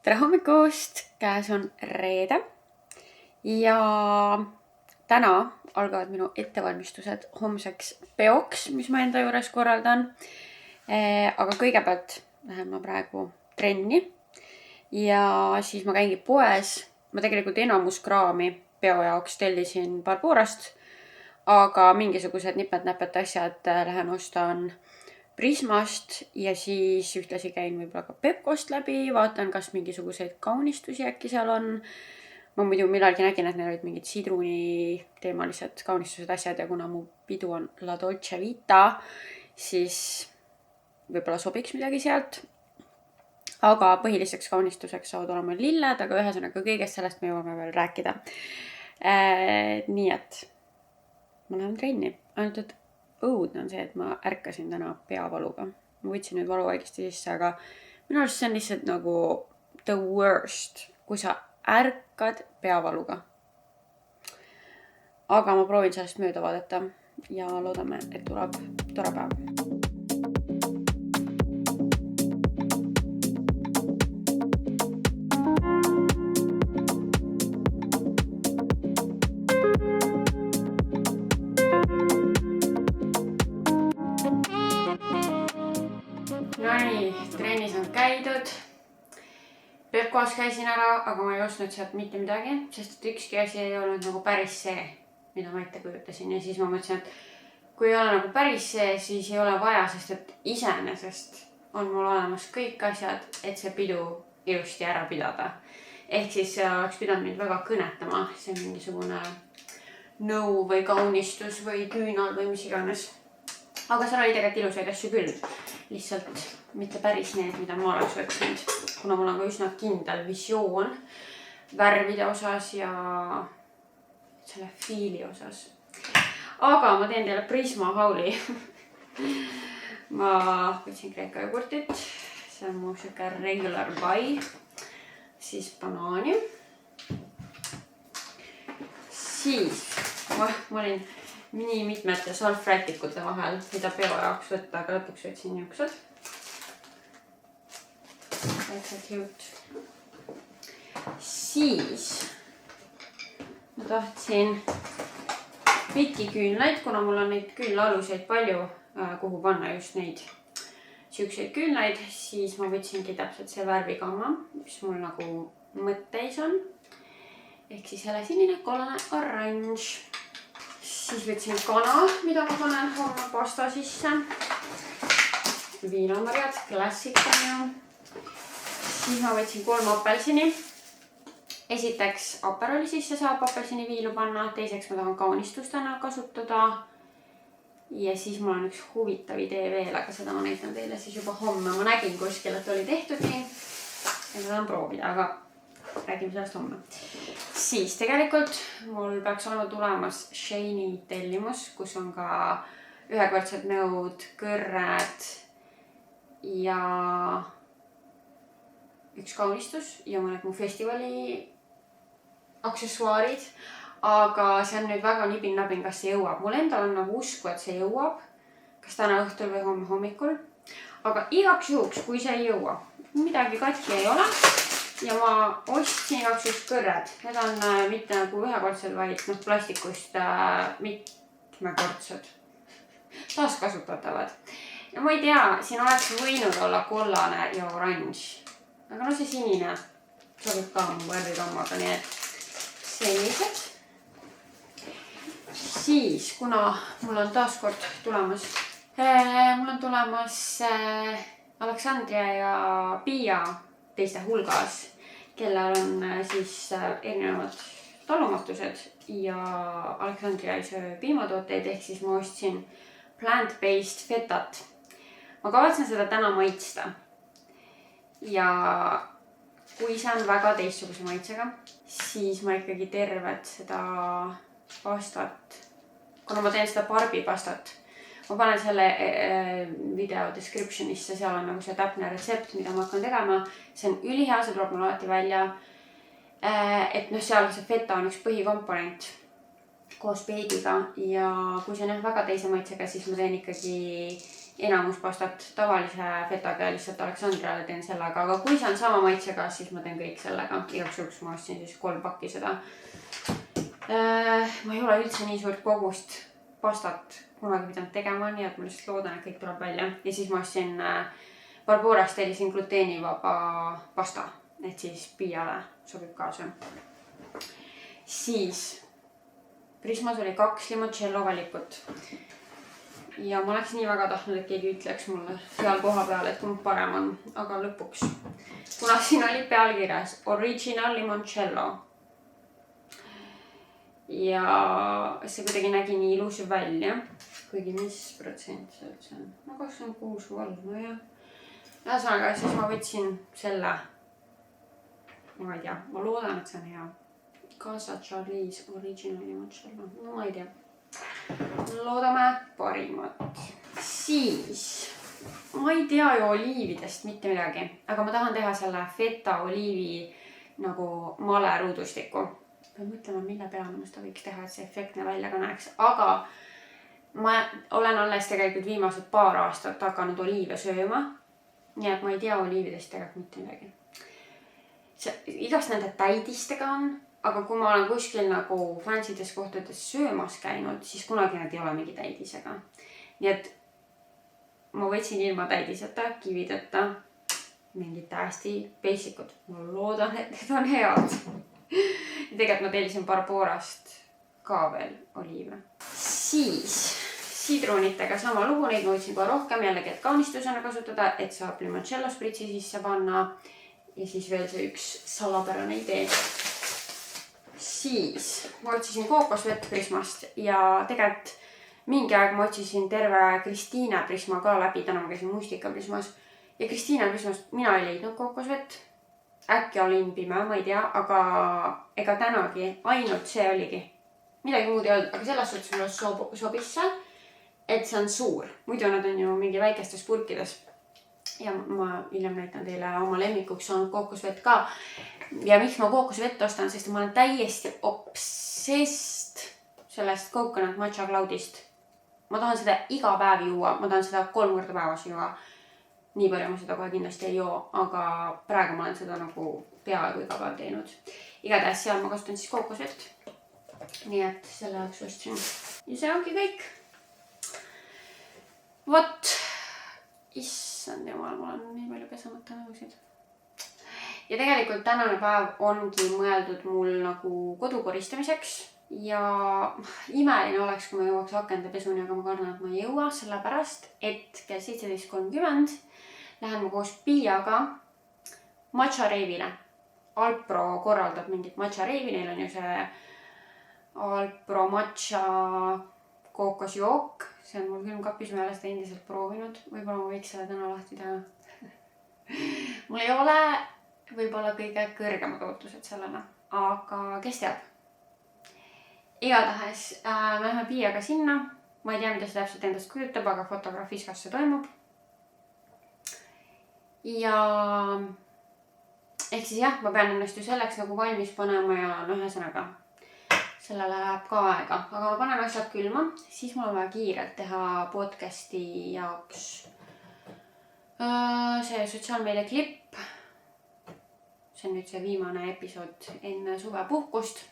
tere hommikust, käes on reede ja täna algavad minu ettevalmistused homseks peoks, mis ma enda juures korraldan. Aga kõigepealt lähen ma praegu trenni ja siis ma käingi poes. Ma tegelikult enamus kraami peo jaoks tellisin Barborast, aga mingisugused nipet-näpet asjad lähen ostan Prismast ja siis ühtlasi käin võib-olla ka Pepkost läbi, vaatan, kas mingisuguseid kaunistusi äkki seal on. Ma muidu millalgi nägin, et neil olid mingid sidruni teemalised kaunistused asjad ja kuna mu pidu on La Dolce Vita, siis võib-olla sobiks midagi sealt. Aga põhiliseks kaunistuseks saavad olema lilled, aga ühesõnaga kõigest sellest me jõuame veel rääkida. Nii et ma lähen trenni, ainult et õudne on see, et ma ärkasin täna peavaluga. Ma võtsin nüüd valuvaigesti sisse, aga minu arust see on lihtsalt nagu the worst, kui sa ärkad peavaluga. Aga ma proovin sellest mööda vaadata ja loodame, et tuleb tore päev. Trennis on käidud. Pepkos käisin ära, aga ma ei ostnud sealt mitte midagi, sest ükski asi ei olnud nagu päris see, mida ma ette kujutasin. Ja siis ma mõtlesin, et kui ei ole nagu päris see, siis ei ole vaja, sest et iseenesest on mul olemas kõik asjad, et see pidu ilusti ära pidada. Ehk siis see oleks pidanud mind väga kõnetama, see mingisugune nõu või kaunistus või küünal või mis iganes. Aga seal oli tegelikult ilusaid asju küll. Lihtsalt mitte päris need, mida ma oleks võtnud, kuna mul on ka üsna kindel visioon värvide osas ja selle fiili osas. Aga ma teen teile Prisma hauli. Ma võtsin Kreeka jogurtit, see on mu siuke regular buy, siis banaani. Siis ma olin nii mitmete salvrätikute vahel, mida peo jaoks võtta, aga lõpuks võtsin niuksed. Täitsa cute. Siis ma tahtsin pikki küünlaid, kuna mul on neid küünlaaluseid palju, kuhu panna just neid siukseid küünlaid, siis ma võtsingi täpselt see värvigamma, mis mul nagu mõtteis on. Ehk siis helesinine, kollane, oranž. Siis võtsin kana, mida ma panen homme pasta sisse. Viinamarjad, klassikaline. Siis ma võtsin 3 apelsini. Esiteks Aperoli sisse saab apelsini viilu panna. Teiseks ma tahan kaunistustena kasutada. Ja siis mul on üks huvitav idee veel, aga seda ma näitan teile siis juba homme. Ma nägin kuskil, et oli tehtud nii. Ja ma tahan proovida, aga räägime sellest homme. Siis tegelikult mul peaks olema tulemas Shein'i tellimus, kus on ka ühekordsed nõud, kõrred ja üks kaunistus ja mõned mu festivali aksessuaarid. Aga see on nüüd väga nibin-nabin, kas see jõuab. Mul endal on nagu usku, et see jõuab, kas täna õhtul või homme hommikul. Aga igaks juhuks, kui see ei jõua, midagi katki ei ole. Ja ma ostsin igaks juhuks kõrred. Need on mitte nagu ühekordsed, vaid plastikust mitmekordsed. Taaskasutatavad. Ja ma ei tea, siin oleks võinud olla kollane ja oranž. Aga no see sinine sobib ka mu värvigammaga, nii et sellised. Siis, kuna mul on taaskord tulemas, Aleksandria ja Pia teiste hulgas, kellel on siis erinevad talumatused ja Aleksandria ei söö piimatooteid, ehk siis ma ostsin plant-based fetat. Ma kavatsen seda täna maitsta. Ja kui see on väga teistsuguse maitsega, siis ma ikkagi tervet seda pastat, kuna ma teen seda barbi pastat, ma panen selle video descriptionisse, seal on nagu see täpne retsept, mida ma hakkan tegema. See on ülihea, see tuleb mul alati välja. Et seal see feta on üks põhikomponent koos peidiga ja kui see on väga teise maitsega, siis ma teen ikkagi enamus pastat tavalise fetaga ja lihtsalt Aleksandriale teen sellega, aga kui see on sama maitsega, siis ma teen kõik sellega. Igaks juhuks ma ostsin siis 3 pakki seda. Ma ei ole üldse nii suurt kogust pastat kunagi pidanud tegema, nii et ma lihtsalt loodan, et kõik tuleb välja. Ja siis ma ostsin Barborast tellisin gluteenivaba pasta, et siis piiale sobib kaasa. Siis Prismas oli 2 limoncello valikut. Ja ma oleks nii väga tahtnud, et keegi ütleks mulle seal koha peal, et kumb parem on. Aga lõpuks, kuna siin oli pealkirjas Original Limoncello. Ja see kuidagi nägi nii ilus välja. Kuigi mis protsent see üldse on? No 26 vol, no jah. Ühesõnaga, siis ma võtsin selle. Ma ei tea, ma loodan, et see on hea. Casa Charlie's Original Limoncello. No ma ei tea. Loodame parimat. Siis ma ei tea ju oliividest mitte midagi, aga ma tahan teha selle feta oliivi nagu male ruudustiku. Pean mõtlema, mille peale ma seda võiks teha, et see efektne välja ka näeks. Aga ma olen alles tegelikult viimased paar aastat hakanud oliive sööma. Nii et ma ei tea oliividest tegelikult mitte midagi. Igast nende täidistega on. Aga kui ma olen kuskil nagu fancydes kohtades söömas käinud, siis kunagi nad ei ole mingi täidisega. Nii et ma võtsin ilma täidiseta, kivideta, mingid täiesti basicud. Ma loodan, et need on head. Ja tegelikult ma tellisin Barborast ka veel oliive. Siis sidrunitega sama lugu, neid ma võtsin kohe rohkem jällegi, et kaunistusena kasutada, et saab limoncello spritsi sisse panna. Ja siis veel see üks salapärane idee. Siis ma otsisin kookosvett Prismast ja tegelikult mingi aeg ma otsisin terve Kristiine Prisma ka läbi, täna ma käisin Mustika Prismas. Ja Kristiine Prismast mina ei leidnud kookosvett. Äkki olin pime, ma ei tea, aga ega tänagi ainult see oligi. Midagi muud ei olnud, aga selles suhtes mulle sobis see, et see on suur. Muidu nad on ju mingi väikestes purkides. Ja ma hiljem näitan teile oma lemmikuks on kookosvett ka. Ja miks ma kookosvett ostan, sest ma olen täiesti obsessed sellest coconut matcha cloudist. Ma tahan seda iga päev juua, ma tahan seda 3 korda päevas juua. Nii palju ma seda kohe kindlasti ei joo, aga praegu ma olen seda nagu peaaegu iga päev teinud. Igatahes seal ma kasutan siis kookosvett. Nii et selle jaoks ostsin. Ja see ongi kõik. Vot, issand jumal, ma olen nii palju pesamata nõusid. Ja tegelikult tänane päev ongi mõeldud mul nagu kodu koristamiseks. Ja imeline oleks, kui ma jõuaks akende pesuni, aga ma kardan, et ma ei jõua sellepärast, et kell 17.30 lähen ma koos Piiaga matcha reivile. Alpro korraldab mingit matcha reivi, neil on ju see Alpro matcha kookosjook. See on mul külmkapis, ma ei ole seda endiselt proovinud. Võib-olla ma võiks selle täna lahti teha. Mul ei ole võib-olla kõige kõrgemad ootused sellele, aga kes teab. Igatahes me lähme Piiaga sinna. Ma ei tea, mida see täpselt endast kujutab, aga fotograaf viskas see toimub. Ja ehk siis jah, ma pean ennast ju selleks nagu valmis panema ja ühesõnaga sellele läheb ka aega. Aga ma panen asjad külma, siis mul on vaja kiirelt teha podcasti jaoks see sotsiaalmeedia klipp. See on nüüd see viimane episood enne suvepuhkust,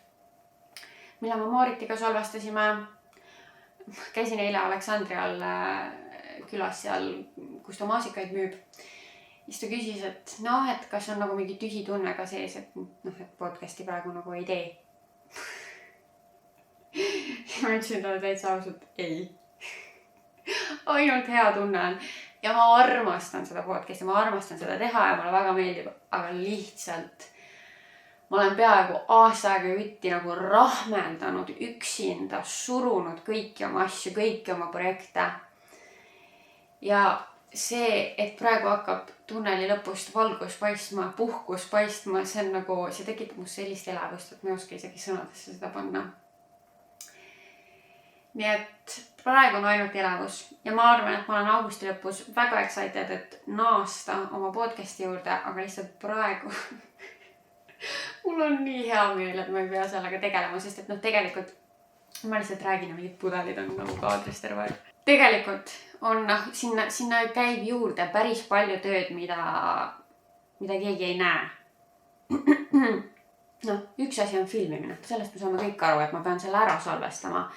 mille me Maaritiga salvestasime. Käisin eile Aleksandrial külas seal, kus ta maasikaid müüb. Siis ta küsis, et et kas on nagu mingi tühi tunne ka sees, et podcasti praegu nagu ei tee. Ma ütlesin talle täitsa ausalt, ei. Ainult hea tunne on. Ja ma armastan seda podcasti, ma armastan seda teha ja mulle väga meeldib, aga lihtsalt ma olen peaaegu aasta aega ütti nagu rahmeldanud üksinda, surunud kõiki oma asju, kõiki oma projekte. Ja see, et praegu hakkab tunneli lõpust valgus paistma, puhkus paistma, see on nagu, see tekitab must sellist elevust, et ma ei oska isegi sõnadesse seda panna. Nii et praegu on ainult elevus ja ma arvan, et ma olen augusti lõpus väga excited, et naasta oma podcasti juurde, aga lihtsalt praegu mul on nii hea meel, et ma ei pea sellega tegelema, sest et tegelikult ma lihtsalt räägin ja mingid pudelid on nagu kaadris terve aeg. tegelikult on sinna käib juurde päris palju tööd, mida keegi ei näe. Üks asi on filmimine, sellest me saame kõik aru, et ma pean selle ära salvestama.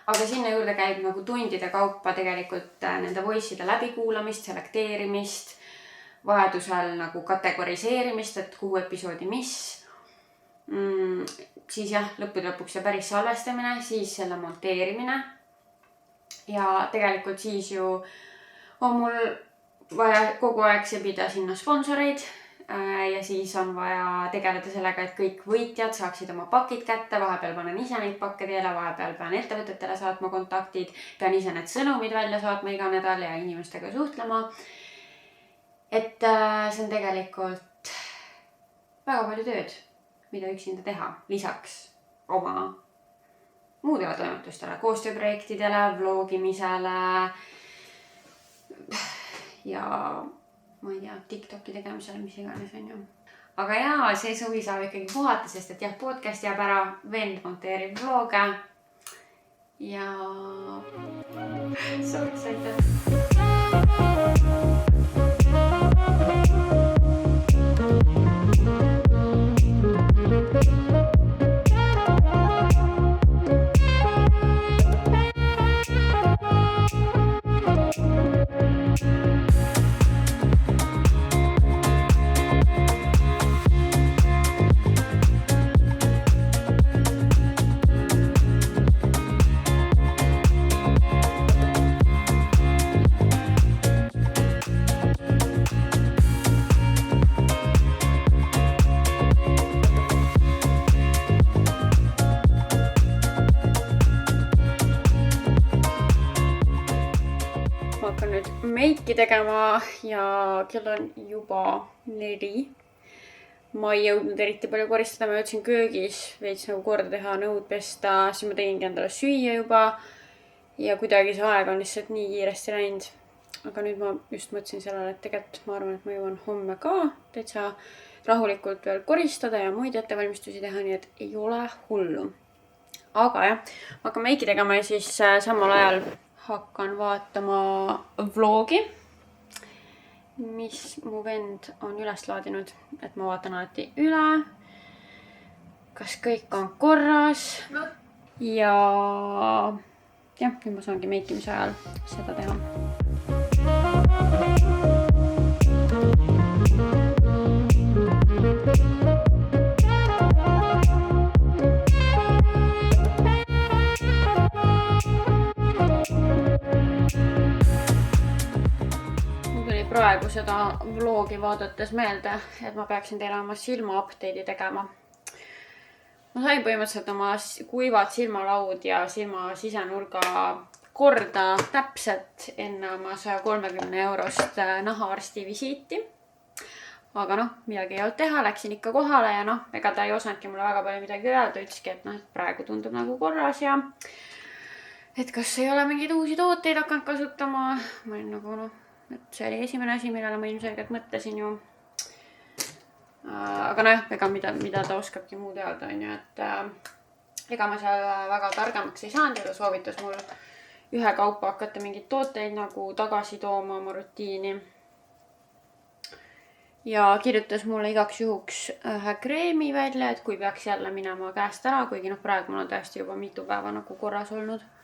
Aga sinna juurde käib nagu tundide kaupa tegelikult nende voice'ide läbikuulamist, selekteerimist, vajadusel nagu kategoriseerimist, et kuhu episoodi mis. Siis jah, lõppude lõpuks see päris salvestamine, siis selle monteerimine. Ja tegelikult siis ju on mul vaja kogu aeg sebida sinna sponsoreid. Ja siis on vaja tegeleda sellega, et kõik võitjad saaksid oma pakid kätte, vahepeal panen ise neid pakke teele, vahepeal pean ettevõtetele saatma kontaktid, pean ise need sõnumid välja saatma iga nädal ja inimestega suhtlema. Et see on tegelikult väga palju tööd, mida üksinda teha, lisaks oma muudele toimetustele, koostööprojektidele, vlogimisele ja ma ei tea, TikToki tegemisele, mis iganes on ju. Aga jaa, see suvi saab ikkagi puhata, sest et jah, podcast jääb ära, vend monteerib vloge ja so excited. Hakkan nüüd meiki tegema ja kell on juba 4. Ma ei jõudnud eriti palju koristada, ma jõudsin köögis veits nagu korda teha, nõud pesta, siis ma tegingi endale süüa juba ja kuidagi see aeg on lihtsalt nii kiiresti läinud. Aga nüüd ma just mõtlesin sellele, et tegelikult ma arvan, et ma jõuan homme ka täitsa rahulikult veel koristada ja muid ettevalmistusi teha, nii et ei ole hullu. Aga jah, ma hakkan meiki tegema ja siis samal ajal hakkan vaatama vlogi, mis mu vend on üles laadinud, et ma vaatan alati üle, kas kõik on korras ja jah, nüüd ma saangi meikimise ajal seda teha. Praegu seda vlogi vaadates meelde, et ma peaksin teile oma silma update'i tegema. Ma sain põhimõtteliselt oma kuivad silmalaud ja silma sisenurga korda täpselt enne oma 130 eurost nahaarsti visiiti. Aga midagi ei olnud teha, läksin ikka kohale ja ega ta ei osanudki mulle väga palju midagi öelda, ütleski, et praegu tundub nagu korras ja et kas ei ole mingeid uusi tooteid hakanud kasutama. Ma olin nagu et see oli esimene asi, millele ma ilmselgelt mõtlesin ju. Aga ega mida ta oskabki muud öelda, on ju, et ega ma seal väga targemaks ei saanud ja ta soovitas mul ühe kaupa hakata mingeid tooteid nagu tagasi tooma oma rutiini. Ja kirjutas mulle igaks juhuks ühe kreemi välja, et kui peaks jälle minema käest ära, kuigi praegu mul on tõesti juba mitu päeva nagu korras olnud.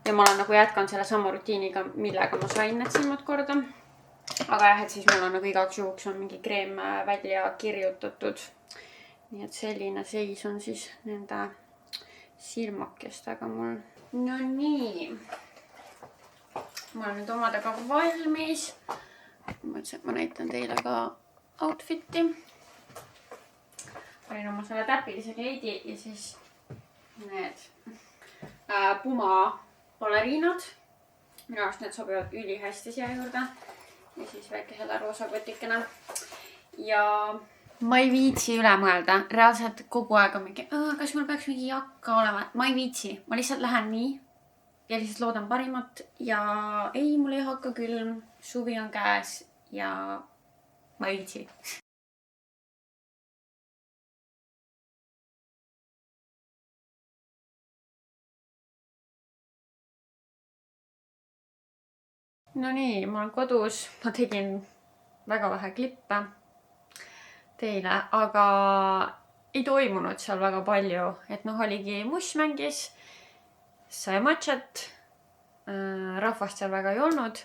Ja ma olen nagu jätkanud selle sama rutiiniga, millega ma sain need silmad korda. Aga jah, et siis mul on nagu igaks juhuks on mingi kreem välja kirjutatud. Nii et selline seis on siis nende silmakestega mul. No nii. Ma olen nüüd omadega valmis. Mõtlesin, et ma näitan teile ka outfiti. Panin oma selle täpilise kleidi ja siis need Puma baleriinad. Minu arust need sobivad ülihästi siia juurde. Ja siis väike selle roosa kotikene. Ja ma ei viitsi üle mõelda. Reaalselt kogu aeg on mingi, kas mul peaks mingi jakka olema? Ma ei viitsi. Ma lihtsalt lähen nii. Ja lihtsalt loodan parimat. Ja ei, mul ei hakka külm. Suvi on käes. Ja ma ei viitsi. No nii, ma olen kodus, ma tegin väga vähe klippe teile, aga ei toimunud seal väga palju, et oligi Mush mängis, sai matšat, rahvast seal väga ei olnud,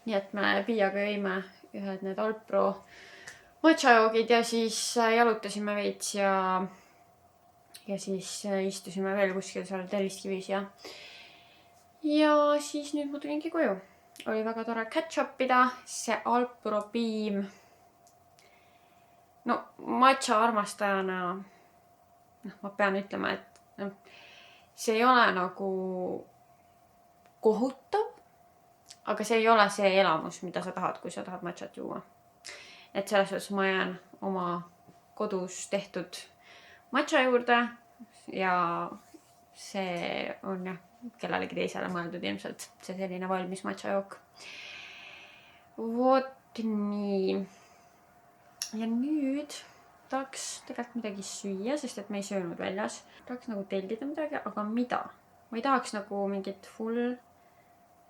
nii et me Piiaga jõime ühed need Alpro matšajoogid ja siis jalutasime veits ja siis istusime veel kuskil seal Telliskivis ja siis nüüd ma tulingi koju. Oli väga tore catch-upida, see Alpro Beam. No matša armastajana ma pean ütlema, et see ei ole nagu kohutav, aga see ei ole see elamus, mida sa tahad, kui sa tahad matšat juua. Et selles suhtes ma jään oma kodus tehtud matša juurde ja see on kellelegi teisele mõeldud ilmselt see selline valmis matšajook. Vot nii. Ja nüüd tahaks tegelikult midagi süüa, sest et me ei söönud väljas. Tahaks nagu tellida midagi, aga mida? Ma ei tahaks nagu mingit full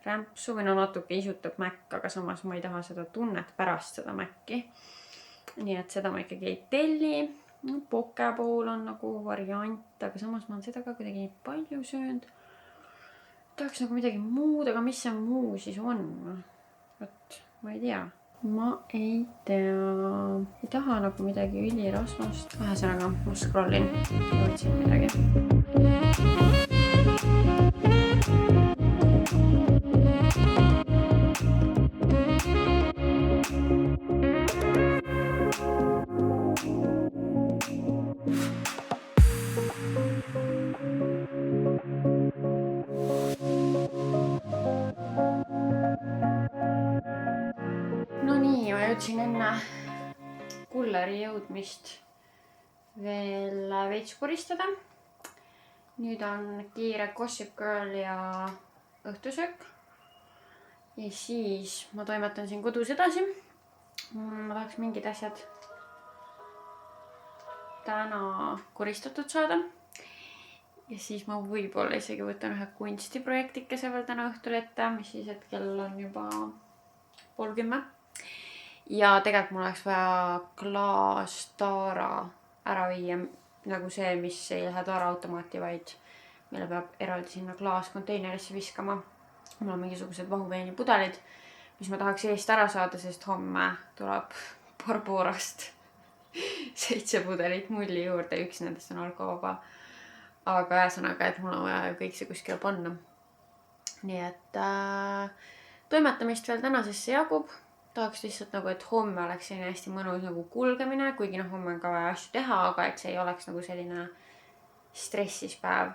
rämpsu või natuke isutab mäkk, aga samas ma ei taha seda tunnet pärast seda mäkki. Nii et seda ma ikkagi ei telli. Pokebowl on nagu variant, aga samas ma olen seda ka kuidagi palju söönud. Tahaks nagu midagi muud, aga mis see muu siis on? Võt, ma ei tea. Ma ei tea. Ei taha nagu midagi ülirasvast. Ühesõnaga, ma scrollin ja otsin midagi. Jõudsin enne kulleri jõudmist veel veits koristada. Nüüd on kiire Gossip Girl ja õhtusöök. Ja siis ma toimetan siin kodus edasi. Ma tahaks mingid asjad täna koristatud saada. Ja siis ma võib-olla isegi võtan ühe kunstiprojektikese veel täna õhtul ette, mis siis hetkel on juba 9:30. Ja tegelikult mul oleks vaja klaastaara ära viia, nagu see, mis ei lähe taaraautomaati, vaid meile peab eraldi sinna klaaskonteinerisse viskama. Mul on mingisugused vahuveinipudelid, mis ma tahaks eest ära saada, sest homme tuleb Barborast 7 pudelit mulli juurde, üks nendest on alkovaba. Aga ühesõnaga, et mul on vaja kõik see kuskile panna. Nii et toimetamist veel tänasesse jagub. Tahaks lihtsalt nagu, et homme oleks selline hästi mõnus nagu kulgemine, kuigi homme on ka vaja asju teha, aga et see ei oleks nagu selline stressis päev.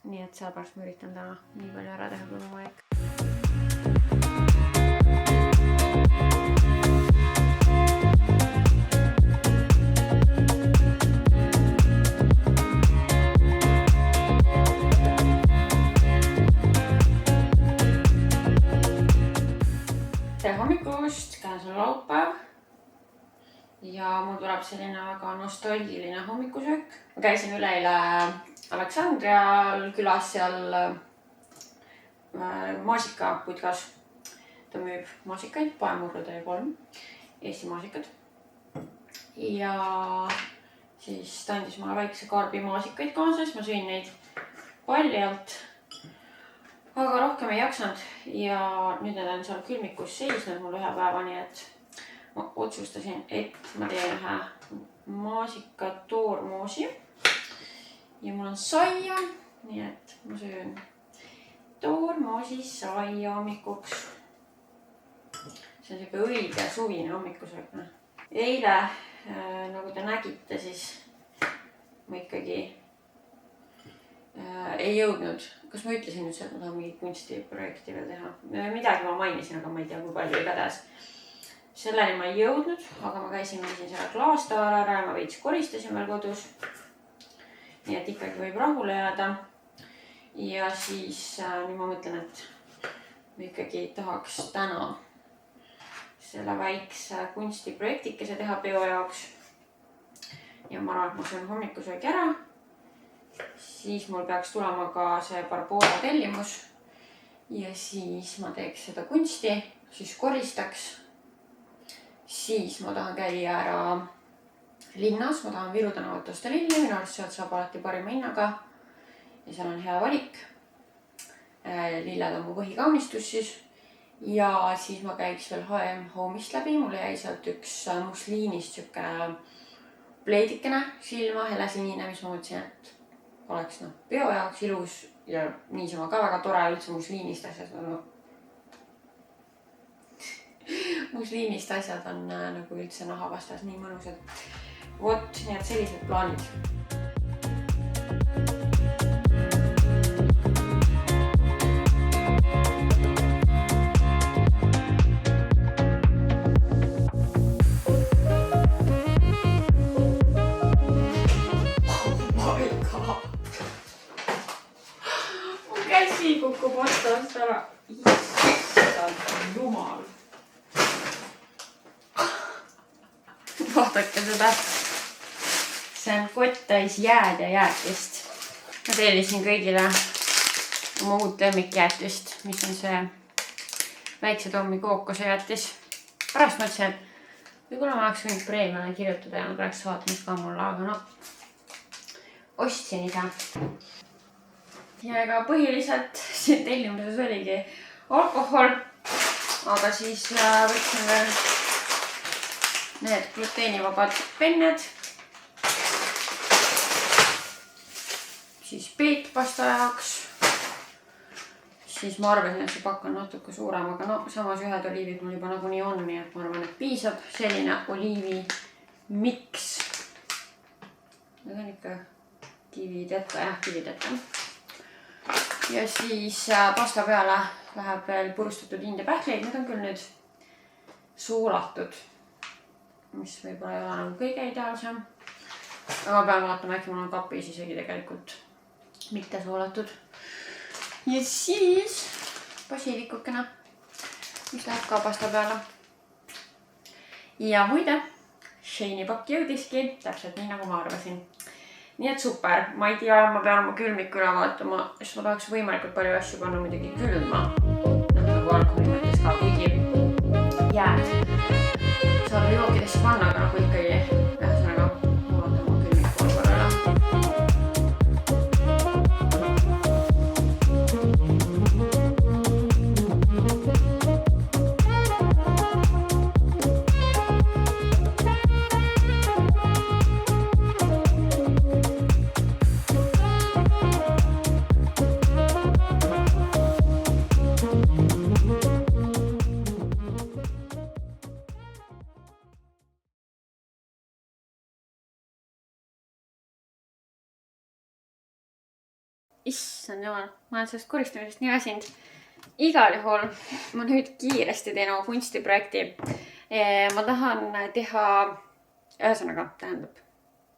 Nii et sellepärast ma üritan täna nii palju ära teha, kui ma aeg. Hommikust, käes on laupäev ja mul tuleb selline väga nostalgiline hommikusöök. Ma käisin üleeile Aleksandrial külas seal maasikaputkas. Ta müüb maasikaid, paemurrude 3, Eesti maasikad. Ja siis ta andis mulle väikse karbi maasikaid kaasas, ma sõin neid paljalt. Aga rohkem ei jaksanud ja nüüd need on seal külmikus seisnud mul ühe päeva, nii et ma otsustasin, et ma teen ühe maasika toormoosi. Ja mul on saia, nii et ma söön toormoosi saia hommikuks. See on selline õige suvine hommikusöök. Eile, nagu te nägite, siis ma ikkagi ei jõudnud. Kas ma ütlesin nüüd, et ma tahan mingi kunstiprojekti veel teha? Midagi ma mainisin, aga ma ei tea, kui palju igatahes. Selleni ma ei jõudnud, aga ma käisin siin selle klaastaara ära ja ma veits koristasin veel kodus. Nii et ikkagi võib rahule jääda. Ja siis nüüd ma mõtlen, et ma ikkagi tahaks täna selle väikse kunstiprojektikese teha peo jaoks. Ja ma arvan, et ma söön hommikusöögi ära. Siis mul peaks tulema ka see Barbora tellimus ja siis ma teeks seda kunsti, siis koristaks. Siis ma tahan käia ära linnas, ma tahan Viru tänavat osta lilli, minu arust sealt saab alati parima hinnaga ja seal on hea valik. Lilled on mu põhikaunistus siis. Ja siis ma käiks veel H&M Home'ist läbi, mulle jäi sealt üks musliinist siuke pleidikene silma, helesinine, mis ma mõtlesin, et oleks peo jaoks ilus ja niisama ka väga tore üldse musliinist asjad on. Musliinist asjad on nagu üldse nahavastas nii mõnusad. Vot, nii et sellised plaanid. Kukub otsast ära. Issand jumal. Vaadake seda. See on kott täis jääd ja jäätist. Ma tellisin kõigile oma uut lemmikjäätist, mis on see väikse Tommi kookose jäätis. Pärast mõtlesin, et võib-olla ma oleks võinud preemiale kirjutada ja nad oleks saatnud ka mulle, aga no ostsin ise. Ja ega põhiliselt siin tellimuses oligi alkohol, aga siis võtsin veel need gluteenivabad penned, siis peetpasta jaoks, siis ma arvasin, et see pakk on natuke suurem, aga no samas ühed oliivid mul juba nagunii on, nii et ma arvan, et piisab selline oliivi miks. Need on ikka kivideta, jah, kivideta. Ja siis pasta peale läheb veel purustatud India pähkleid, need on küll nüüd soolatud, mis võib-olla ei ole nagu kõige ideaalsem. Aga ma pean vaatama, äkki mul on kapis isegi tegelikult mitte soolatud. Ja siis basilikukene, mis läheb ka pasta peale. Ja muide, Shane'i pakk jõudiski täpselt nii, nagu ma arvasin. Nii et super, ma ei tea, ma pean oma külmiku üle vaatama, sest ma tahaks võimalikult palju asju panna muidugi külma. Nagu alkoholi mõttes ka, kuigi jääd saab jookidesse panna, aga nagu ikkagi ühesõnaga ma vaatan oma külmiku olukorra üle. Issand jumal, ma olen sellest koristamisest nii väsinud. Igal juhul ma nüüd kiiresti teen oma kunstiprojekti. Ma tahan teha, ühesõnaga, tähendab.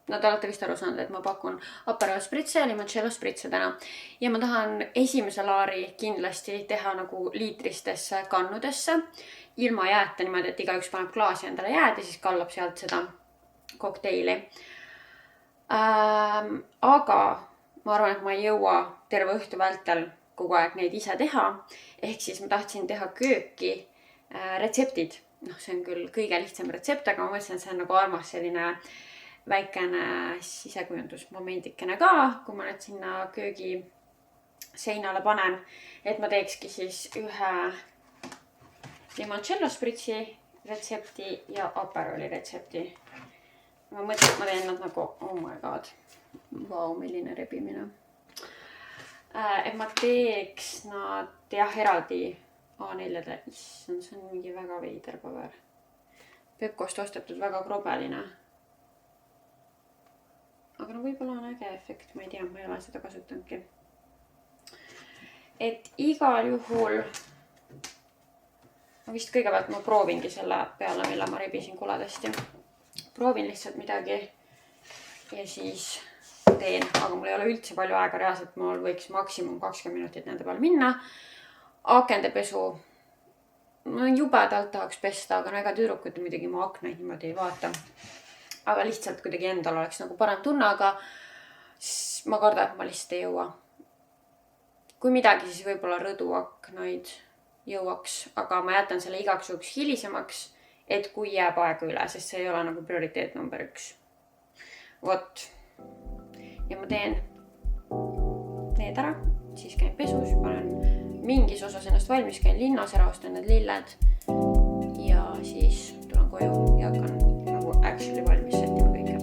No te olete vist aru saanud, et ma pakun Aperol spritse ja limoncello spritse täna. Ja ma tahan esimese laari kindlasti teha nagu liitristesse kannudesse. Ilma jääta niimoodi, et igaüks paneb klaasi endale jääd ja siis kallab sealt seda kokteili. Aga ma arvan, et ma ei jõua terve õhtu vältel kogu aeg neid ise teha. Ehk siis ma tahtsin teha kööki retseptid. See on küll kõige lihtsam retsept, aga ma mõtlesin, et see on nagu armas selline väikene sisekujundusmomendikene ka, kui ma nüüd sinna köögi seinale panen. Et ma teekski siis ühe limoncello spritsi retsepti ja Aperoli retsepti. Ma mõtlen, et ma teen nad nagu, oh my god. Vau, milline rebimine. Et ma teeks nad eraldi A4-de. Issand, see on mingi väga veider paber. Pepkost ostetud väga krobeline. Aga no võib-olla on äge efekt, ma ei tea, ma ei ole seda kasutanudki. Et igal juhul ma vist kõigepealt ma proovingi selle peale, mille ma rebisin kuladesti. Proovin lihtsalt midagi ja siis teen, aga mul ei ole üldse palju aega, reaalselt mul võiks maksimum 20 minutit nende peal minna. Akendepesu, no jubedalt tahaks pesta, aga ega tüdrukud muidugi mu aknaid niimoodi ei vaata. Aga lihtsalt kuidagi endal oleks nagu parem tunne, aga ma kardan, et ma lihtsalt ei jõua. kui midagi, siis võib-olla rõduaknaid jõuaks, aga ma jätan selle igaks juhuks hilisemaks, et kui jääb aega üle, sest see ei ole nagu prioriteet number 1. Vot. Ja ma teen need ära, siis käin pesus, panen mingis osas ennast valmis, käin linnas, raostan need lilled ja siis tulen koju ja hakkan nagu actually valmis sättima kõike.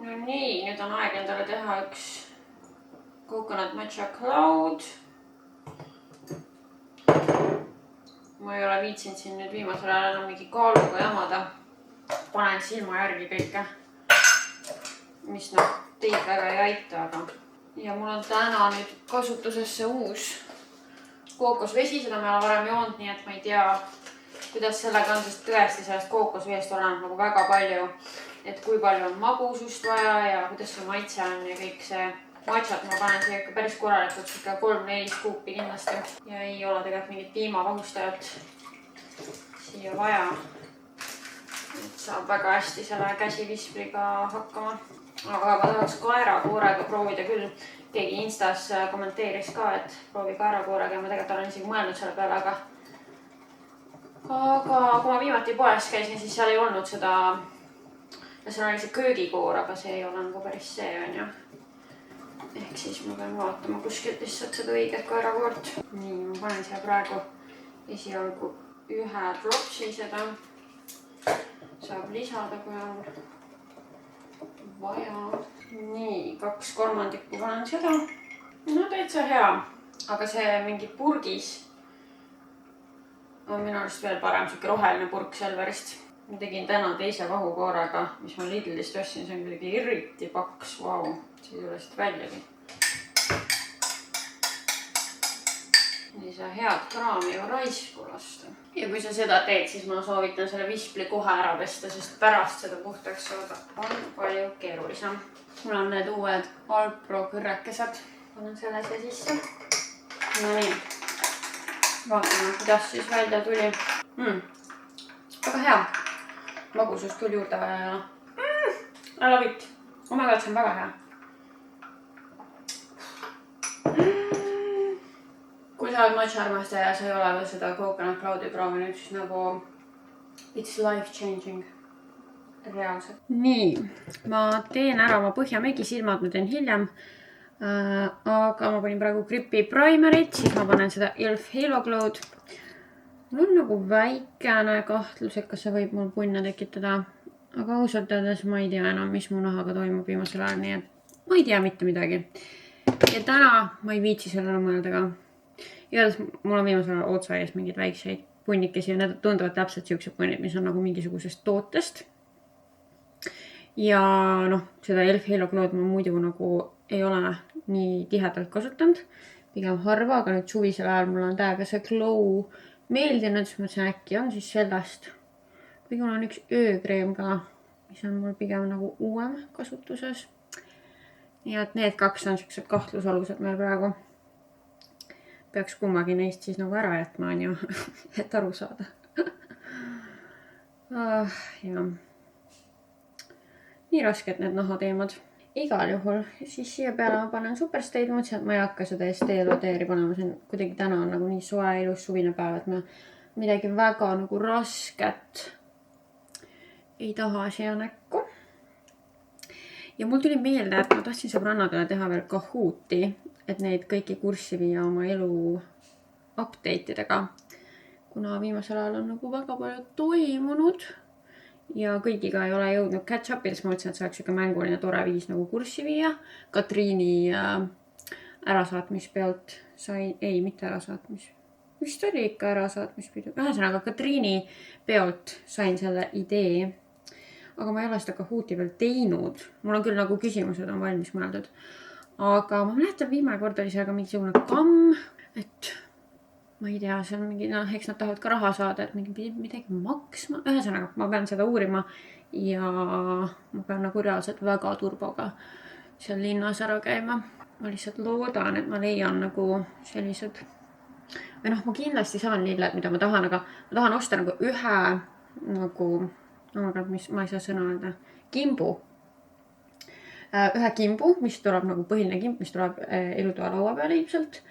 No nii, nüüd on aeg endale teha üks coconut matcha cloud. Ma ei ole viitsinud siin nüüd viimasel ajal enam mingi kaaluga jamada. Panen silma järgi kõike, mis teid väga ei aita, aga... Ja mul on täna nüüd kasutusesse uus kookosvesi, seda ma olen varem joonud, nii et ma ei tea, kuidas sellega on, sest tõesti sellest kookosveest olen nagu väga palju. Et kui palju on magusust vaja ja kuidas see maitse on ja kõik see matšat ma panen siia ikka päris korralikult, ikka 3-4 skuupi kindlasti. Ja ei ole tegelikult mingit piimavahustajat siia vaja. Et saab väga hästi selle käsivispliga hakkama. Aga ma tahaks kaerakoorega proovida küll. Keegi Instas kommenteeris ka, et proovi kaerakoorega ja ma tegelikult olen isegi mõelnud selle peale, aga kui ma viimati poes käisin, siis seal ei olnud seda... Ja seal oli see köögikoor, aga see ei ole nagu päris see on ju. Ehk siis ma pean vaatama kuskilt lihtsalt seda õiget kaerakoort. Nii, ma panen siia praegu esialgu 1 dropsi seda. Saab lisada, kui on vaja. Nii, 2/3 panen seda. No täitsa hea. Aga see mingi purgis on minu arust veel parem, siuke roheline purk Selverist. Ma tegin täna teise vahukoorega, mis ma Lidlist ostsin, see on kuidagi eriti paks, vau, see ei ole siit väljagi. Nii saa head kraami ju raisku lasta. Ja kui sa seda teed, siis ma soovitan selle vispli kohe ära pesta, sest pärast seda puhtaks saada on palju keerulisem. Mul on need uued Alpro kõrrekesed, panen selle siia sisse. No nii, vaatame, kuidas siis välja tuli. Väga hea. Magusust küll juurde vaja ei ole. I love it. Oh my god, see on väga hea. Kui sa oled matcha armastaja ja sa ei ole veel seda coconut cloudi proovinud, siis nagu it's life changing. Reaalselt. Nii, ma teen ära oma põhjamegi, silmad ma teen hiljem. Aga ma panin praegu Gripi primerit, siis ma panen seda Elf Halo Glow'd. Mul on nagu väikene kahtlus, et kas see võib mul punne tekitada. Aga ausalt öeldes ma ei tea enam, mis mu nahaga toimub viimasel ajal, nii et ma ei tea mitte midagi. Ja täna ma ei viitsi sellele mõelda ka. Igatahes mul on viimasel ajal otsa ees mingeid väikseid punnikesi ja need tunduvad täpselt siuksed punnid, mis on nagu mingisugusest tootest. Ja seda Elf Halo Glow'd ma muidu nagu ei ole nii tihedalt kasutanud. Pigem harva, aga nüüd suvisel ajal mul on täiega see glow meeldinud, siis mõtlesin äkki on siis sellest. Kuigi mul on üks öökreem ka, mis on mul pigem nagu uuem kasutuses. Nii et need 2 on sellised kahtlusalused meil praegu. Peaks kummagi neist siis nagu ära jätma on ju, et aru saada. Ja. Nii rasked need nahateemad. Igal juhul, siis siia peale ma panen Superstate'i, mõtlesin, et ma ei hakka seda Estee Laudeuri panema, see on kuidagi täna on nagu nii soe ilus suvine päev, et ma midagi väga nagu rasket ei taha siia näkku. Ja mul tuli meelde, et ma tahtsin sõbrannadele teha veel Kahooti, et neid kõiki kurssi viia oma elu update'idega, kuna viimasel ajal on nagu väga palju toimunud. Ja kõigiga ei ole jõudnud catch-up'i, siis ma mõtlesin, et see oleks siuke mänguline tore viis nagu kurssi viia Katriini ärasaatmispealt sain, ei, mitte ärasaatmis. Vist oli ikka ärasaatmispidu. Ühesõnaga Katriini peolt sain selle idee. Aga ma ei ole seda Kahooti veel teinud. Mul on küll nagu küsimused on valmis mõeldud. Aga ma mäletan, viimane kord oli see aga mingisugune kamm, et ma ei tea, see on mingi, eks nad tahavad ka raha saada, et midagi maksma. Ühesõnaga, ma pean seda uurima ja ma pean nagu reaalselt väga turboga seal linnas ära käima. Ma lihtsalt loodan, et ma leian nagu sellised, või ma kindlasti saan lilled, mida ma tahan, aga ma tahan osta nagu ühe nagu, ma ei saa sõna öelda, kimbu. Ühe kimbu, mis tuleb nagu põhiline kimp, mis tuleb elutoa laua peale ilmselt.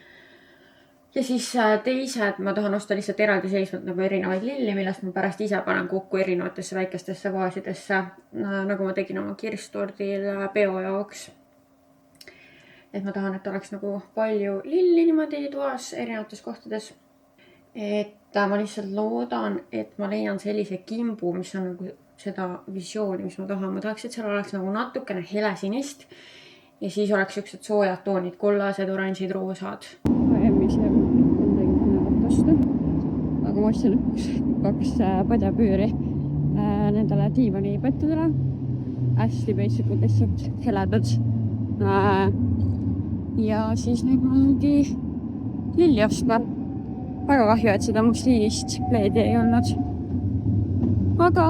Ja siis teised, ma tahan osta lihtsalt eraldi seisvalt nagu erinevaid lilli, millest ma pärast ise panen kokku erinevatesse väikestesse vaasidesse, nagu ma tegin oma kirstordil peo jaoks. Et ma tahan, et oleks nagu palju lilli niimoodi toas erinevates kohtades. Et ma lihtsalt loodan, et ma leian sellise kimbu, mis on nagu seda visiooni, mis ma tahan. Ma tahaks, et seal oleks nagu natukene helesinist ja siis oleks siuksed soojad toonid, kollased, oranžid, roosad. Emme see midagi põnevat osta. Aga ma ostsin lõpuks 2 padjapüüri nendele diivanipettudele. Hästi basic'ud lihtsalt heledad. Ja siis nüüd ma ongi lilli ostma. Väga kahju, et seda musliinist pleedi ei olnud. Aga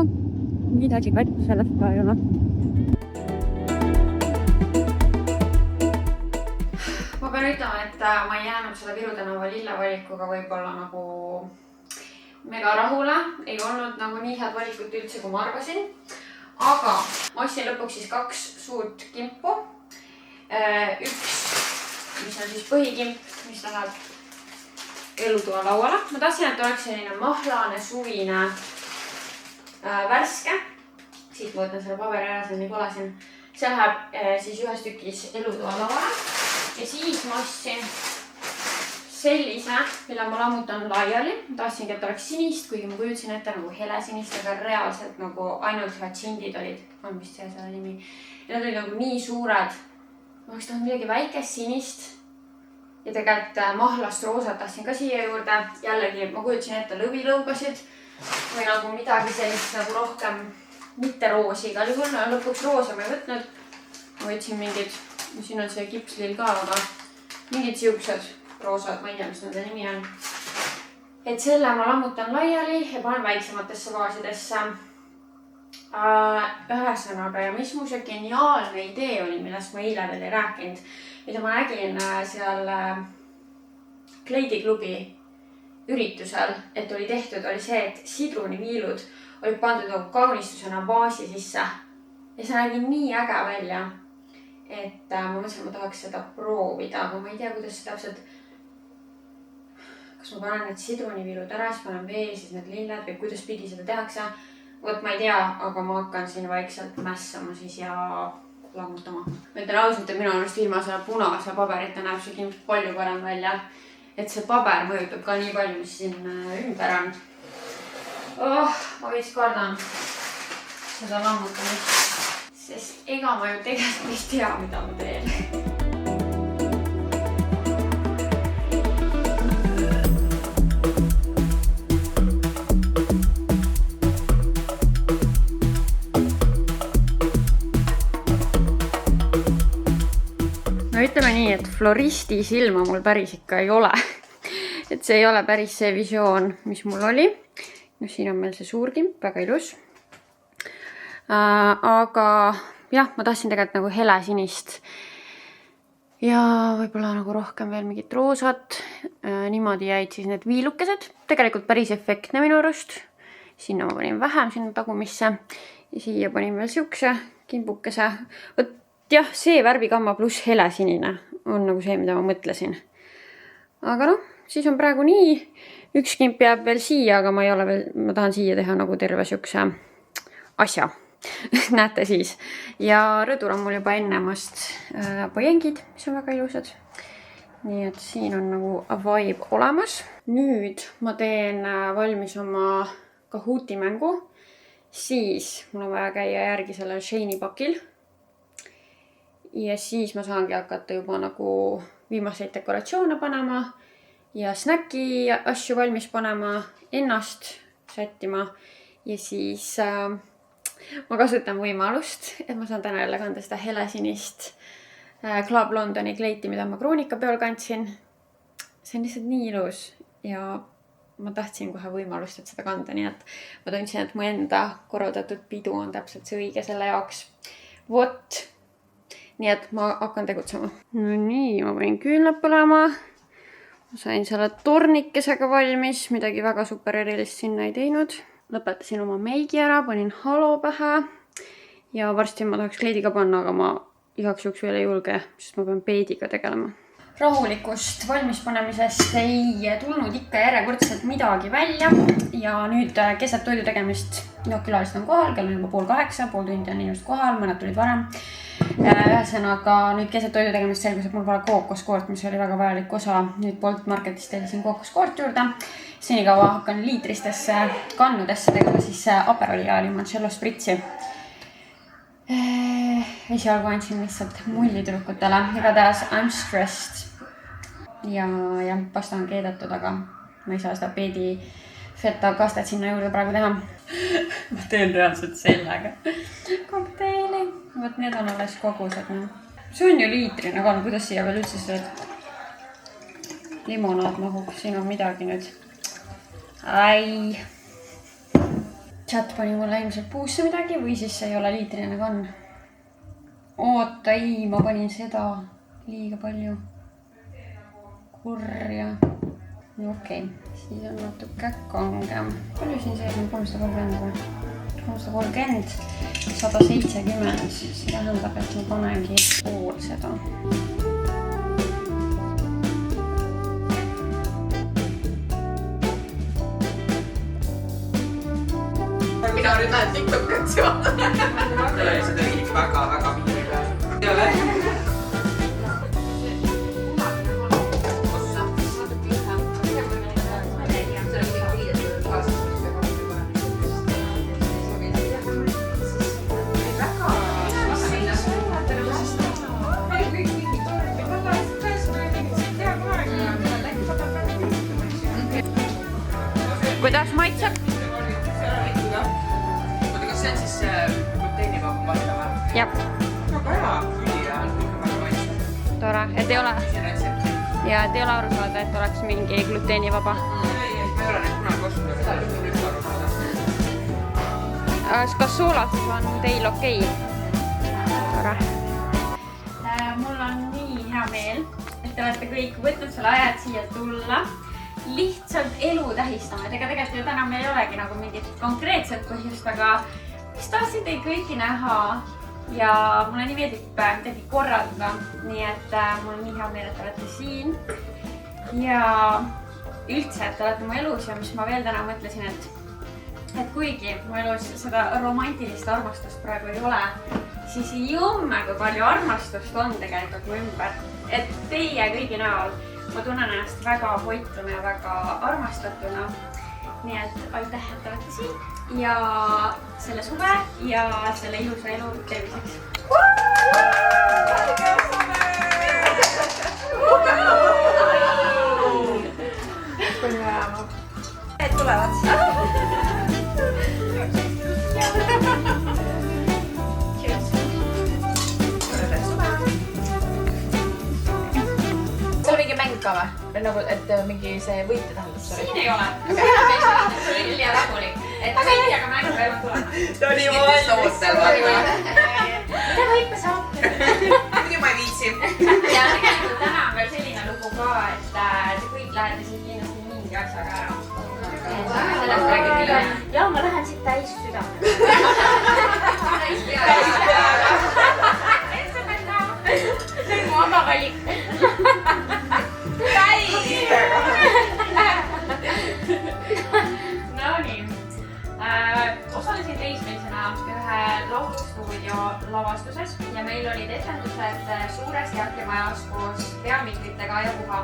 midagi kattu sellest ka ei ole. Ma pean ütlema, et ma ei jäänud selle Viru tänava lillevalikuga võib-olla nagu mega rahule. Ei olnud nagu nii head valikut üldse, kui ma arvasin. Aga ma ostsin lõpuks siis 2 suurt kimpu. Üks, mis on siis põhikimp, mis läheb elutoa lauale. Ma tahtsin, et oleks selline mahlane, suvine, värske. Siit ma võtan selle paberi ära, see on nii kolasin. See läheb siis ühes tükis elutoa lauale. Ja siis ma ostsin sellise, mille ma lammutan laiali. Ma tahtsingi, et oleks sinist, kuigi ma kujutsin ette nagu helesinist, aga reaalselt nagu ainult hatsindid olid. On vist see selle nimi. Ja nad olid nagu nii suured. Ma oleks tahtnud midagi väikest sinist. Ja tegelikult mahlast roosat tahtsin ka siia juurde. Jällegi ma kujutsin ette lõvilõugasid või nagu midagi sellist nagu rohkem mitte roosi igal juhul. Lõpuks roosa ma ei võtnud. Ma võtsin mingid, siin on see kipslill ka, aga mingid siuksed roosad, ma ei tea, mis nende nimi on. Et selle ma lammutan laiali ja panen väiksematesse vaasidesse. Ühesõnaga, ja mis mu see geniaalne idee oli, millest ma eile veel ei rääkinud, mida ma nägin seal Kleidiklubi üritusel, et oli tehtud, oli see, et sidruniviilud olid pandud nagu kaunistusena vaasi sisse. Ja see nägi nii äge välja, et ma mõtlesin, ma tahaks seda proovida, aga ma ei tea, kuidas see täpselt. Kas ma panen need sidruniviilud ära, siis panen veel siis need lilled või kuidas pidi seda tehakse. Võt ma ei tea, aga ma hakkan siin vaikselt mässama siis ja lammutama. Ma ütlen ausalt, et minu arust ilma selle punase paberita näeb see kindlasti palju parem välja. Et see paber mõjutab ka nii palju, mis siin ümber on. Ma veits kardan seda lammutamist, sest ega ma ju tegelikult ei tea, mida ma teen. Ütleme nii, et floristi silma mul päris ikka ei ole. Et see ei ole päris see visioon, mis mul oli. No, siin on meil see suurkimp, väga ilus. Aga jah, ma tahtsin tegelikult nagu helesinist. Ja võib-olla nagu rohkem veel mingit roosat. Niimoodi jäid siis need viilukesed. Tegelikult päris efektne minu arust. Sinna ma panin vähem, sinna tagumisse. Ja siia panin veel siukse kimbukese. Jah, see värvikamma pluss helesinine on nagu see, mida ma mõtlesin. Aga noh, siis on praegu nii. Üks kimp jääb veel siia, aga ma tahan siia teha nagu terve siukse asja. Näete siis. Ja rõdur on mul juba ennemast pojengid, mis on väga ilusad. Nii et siin on nagu vibe olemas. Nüüd ma teen valmis oma Kahooti mängu. Siis mul on vaja käia järgi sellel Shane'i pakil. ja siis ma saangi hakata juba nagu viimaseid dekoratsioone panema ja snäki asju valmis panema, ennast sättima ja siis ma kasutan võimalust, et ma saan täna jälle kanda seda helesinist Club Londoni kleiti, mida ma Kroonika peol kandsin. See on lihtsalt nii ilus ja ma tahtsin kohe võimalust, et seda kanda, nii et ma tundsin, et mu enda korraldatud pidu on täpselt see õige selle jaoks. Vot, nii et ma hakkan tegutsema. No nii, ma panin küünlad põlema. Ma sain selle tornikesega valmis, midagi väga super erilist sinna ei teinud. Lõpetasin oma meigi ära, panin halo pähe ja varsti ma tahaks kleidiga panna, aga ma igaks juhuks veel ei julge, sest ma pean peediga tegelema. Rahulikust valmispanemisest ei tulnud ikka järjekordselt midagi välja ja nüüd keset toidu tegemist, külalised on kohal, kell on juba 7:30, pool tundi on inimesed kohal, mõned tulid varem. Ühesõnaga nüüd keset toidu tegemist selgus, et mul pole kookoskoort, mis oli väga vajalik osa. Nüüd Bolt Marketist tellisin kookoskoort juurde. Senikaua hakkan liitristesse kannudesse tegema siis Aperoli ja limoncello spritsi. Esialgu andsin lihtsalt mullitüdrukutele, igatahes I'm stressed ja pasta on keedetud, aga ma ei saa seda peedi feta kastet sinna juurde praegu teha. Ma teen reaalselt sellega kokteili. Võt need on alles kogused. See on ju liitrina ka, kuidas siia veel üldse seda limonaad mahuks, siin on midagi nüüd. Ai. Chat pani mulle ilmselt puusse midagi või siis see ei ole liitrina kann. Oota, ei, ma panin seda liiga palju kurja. Okei, siis on natuke kangem. Palju siin sees on 330 või? 330, 170. See tähendab, et ma panengi pool seda. Mina nüüd lähen TikTok'ks vaatama. See tegid väga piiriga. Ei ole? Kuidas maitseb? See on siis gluteenivaba pasta või? Jah. Väga hea. Üliga väga maitseb. Tore, et ei ole? Ja et ei ole aru saada, et oleks mingi gluteenivaba? Ei, ma ei ole neid kunagi ostnud, aga see on nüüd aru saada. Kas soolatus on teil okei? Tore. Mul on nii hea meel, et te olete kõik võtnud selle aja, et siia tulla. Lihtsalt elu tähistama, et ega tegelikult ju täna meil ei olegi nagu mingit konkreetset põhjust, aga mis tahtsin teid kõiki näha ja mulle nii meeldib midagi korraldada, nii et mul on nii hea meel, et te olete siin ja üldse, et te olete mu elus ja mis ma veel täna mõtlesin, et kuigi mu elus seda romantilist armastust praegu ei ole, siis jumme kui palju armastust on tegelikult mu ümber, et teie kõigi näol ma tunnen ennast väga hoituna ja väga armastatuna. Nii et aitäh, et olete siin ja selle suve ja selle ilusa elu terviseks. Kui me ajama. Et tulevad. Mingi mäng ka või? Nagu, et mingi see võitja tähendab? Siin ei ole. See oli üli rahulik. Et võitjaga mängu peavad tulema. Ta oli valmis. Mida võipa saab? Muidu ma ei viitsi. Ja tegelikult täna on veel selline lugu ka, et te kõik lähete siit kindlasti mingi asjaga ära. Sellest räägib üle. Ja ma lähen siit täis südame. Täis peaga. See on mu oma valik. No nii. Osalesin teismelisena ühe laulustuudio lavastuses ja meil olid etendused suures teatrimajas koos peamikritega ja puha.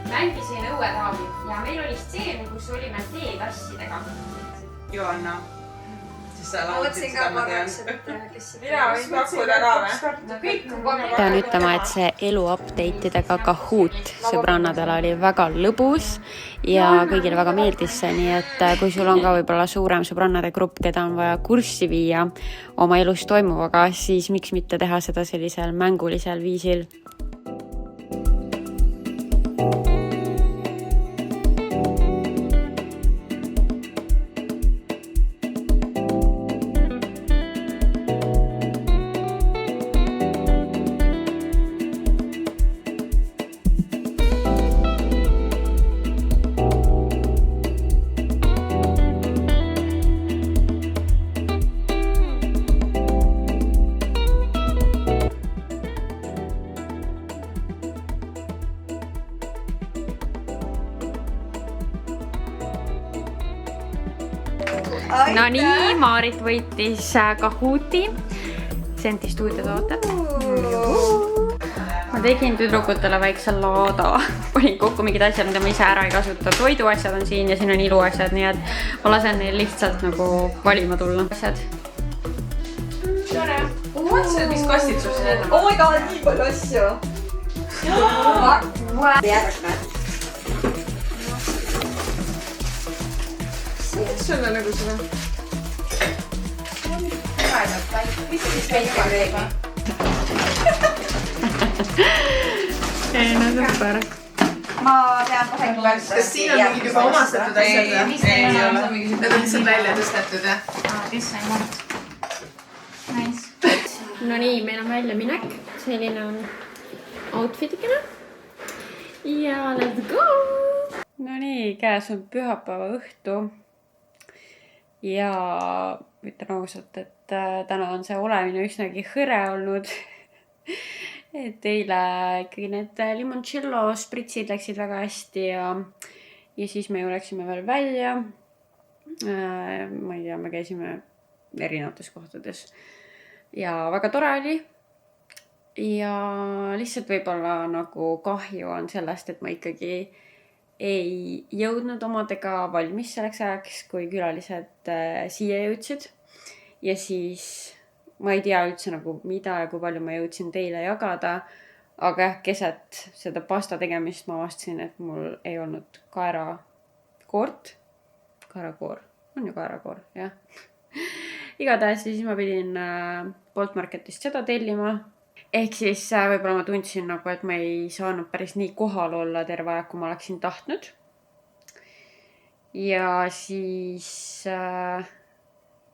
Mängisin õuetaami ja meil oli stseen, kus olime teetassidega. Joanna, sa laulsid seda, ma tean. Mina võin pakkuda ka või? Pean ütlema, et see elu update'idega Kahoot sõbrannadel oli väga lõbus ja kõigile väga meeldis see, nii et kui sul on ka võib-olla suurem sõbrannade grupp, keda on vaja kurssi viia oma elus toimuvaga, siis miks mitte teha seda sellisel mängulisel viisil. No nii, Maarit võitis Kahooti Senti stuudiotooted. Ma tegin tüdrukutele väikse laada. Panin kokku mingid asjad, mida ma ise ära ei kasuta. Toiduasjad on siin ja siin on iluasjad, nii et ma lasen neil lihtsalt nagu valima tulla. Asjad. Mõtlesin, mis kastid sul siin enne? Oh my god, nii palju asju! Mis sul on nagu seda? Mis siis väike veega? Ei, no super. Ma pean kohe Kas siin on mingid juba omastatud asjad? Ei ole. Need on lihtsalt välja tõstetud, jah? No nii, meil on välja minek. Selline on outfitikene. Ja let's go! No nii, käes on pühapäeva õhtu. Ja ütlen ausalt, et täna on see olemine üsnagi hõre olnud. Et eile ikkagi need limoncello spritsid läksid väga hästi ja siis me ju läksime veel välja. Ma ei tea, me käisime erinevates kohtades ja väga tore oli. Ja lihtsalt võib-olla nagu kahju on sellest, et ma ikkagi ei jõudnud omadega valmis selleks ajaks, kui külalised siia jõudsid. Ja siis ma ei tea üldse nagu mida ja kui palju ma jõudsin teile jagada, aga jah, keset seda pasta tegemist ma avastasin, et mul ei olnud kaerakoort. Kaerakoor, on ju kaerakoor, jah. Igatahes siis ma pidin Bolt Marketist seda tellima. Ehk siis võib-olla ma tundsin nagu, et ma ei saanud päris nii kohal olla terve aeg, kui ma oleksin tahtnud. Ja siis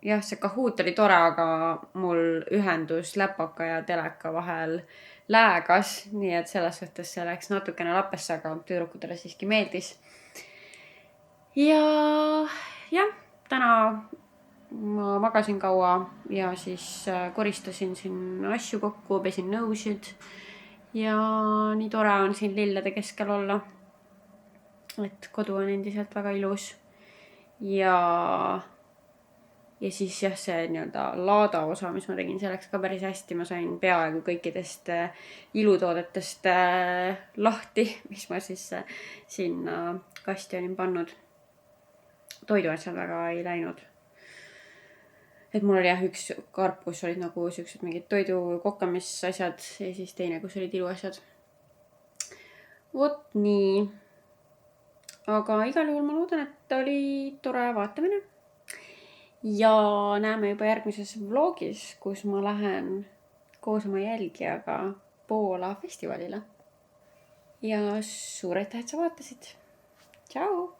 jah, see Kahoot oli tore, aga mul ühendus läpaka ja teleka vahel läägas, nii et selles suhtes see läks natukene lappesse, aga tüdrukutele siiski meeldis. Ja jah, täna ma magasin kaua ja siis koristasin siin asju kokku, pesin nõusid ja nii tore on siin lillede keskel olla. Et kodu on endiselt väga ilus ja siis jah, see nii-öelda laada osa, mis ma tegin, see läks ka päris hästi. Ma sain peaaegu kõikidest ilutoodetest lahti, mis ma siis sinna kasti olin pannud. Toiduasjad väga ei läinud. Et mul oli jah üks karp, kus olid nagu sellised mingid toidu kokkamisasjad ja siis teine, kus olid iluasjad. Vot nii. Aga igal juhul ma loodan, et oli tore vaatamine. Ja näeme juba järgmises vlogis, kus ma lähen koos oma jälgijaga Poola festivalile. Ja suur aitäh, et sa vaatasid. Tšau!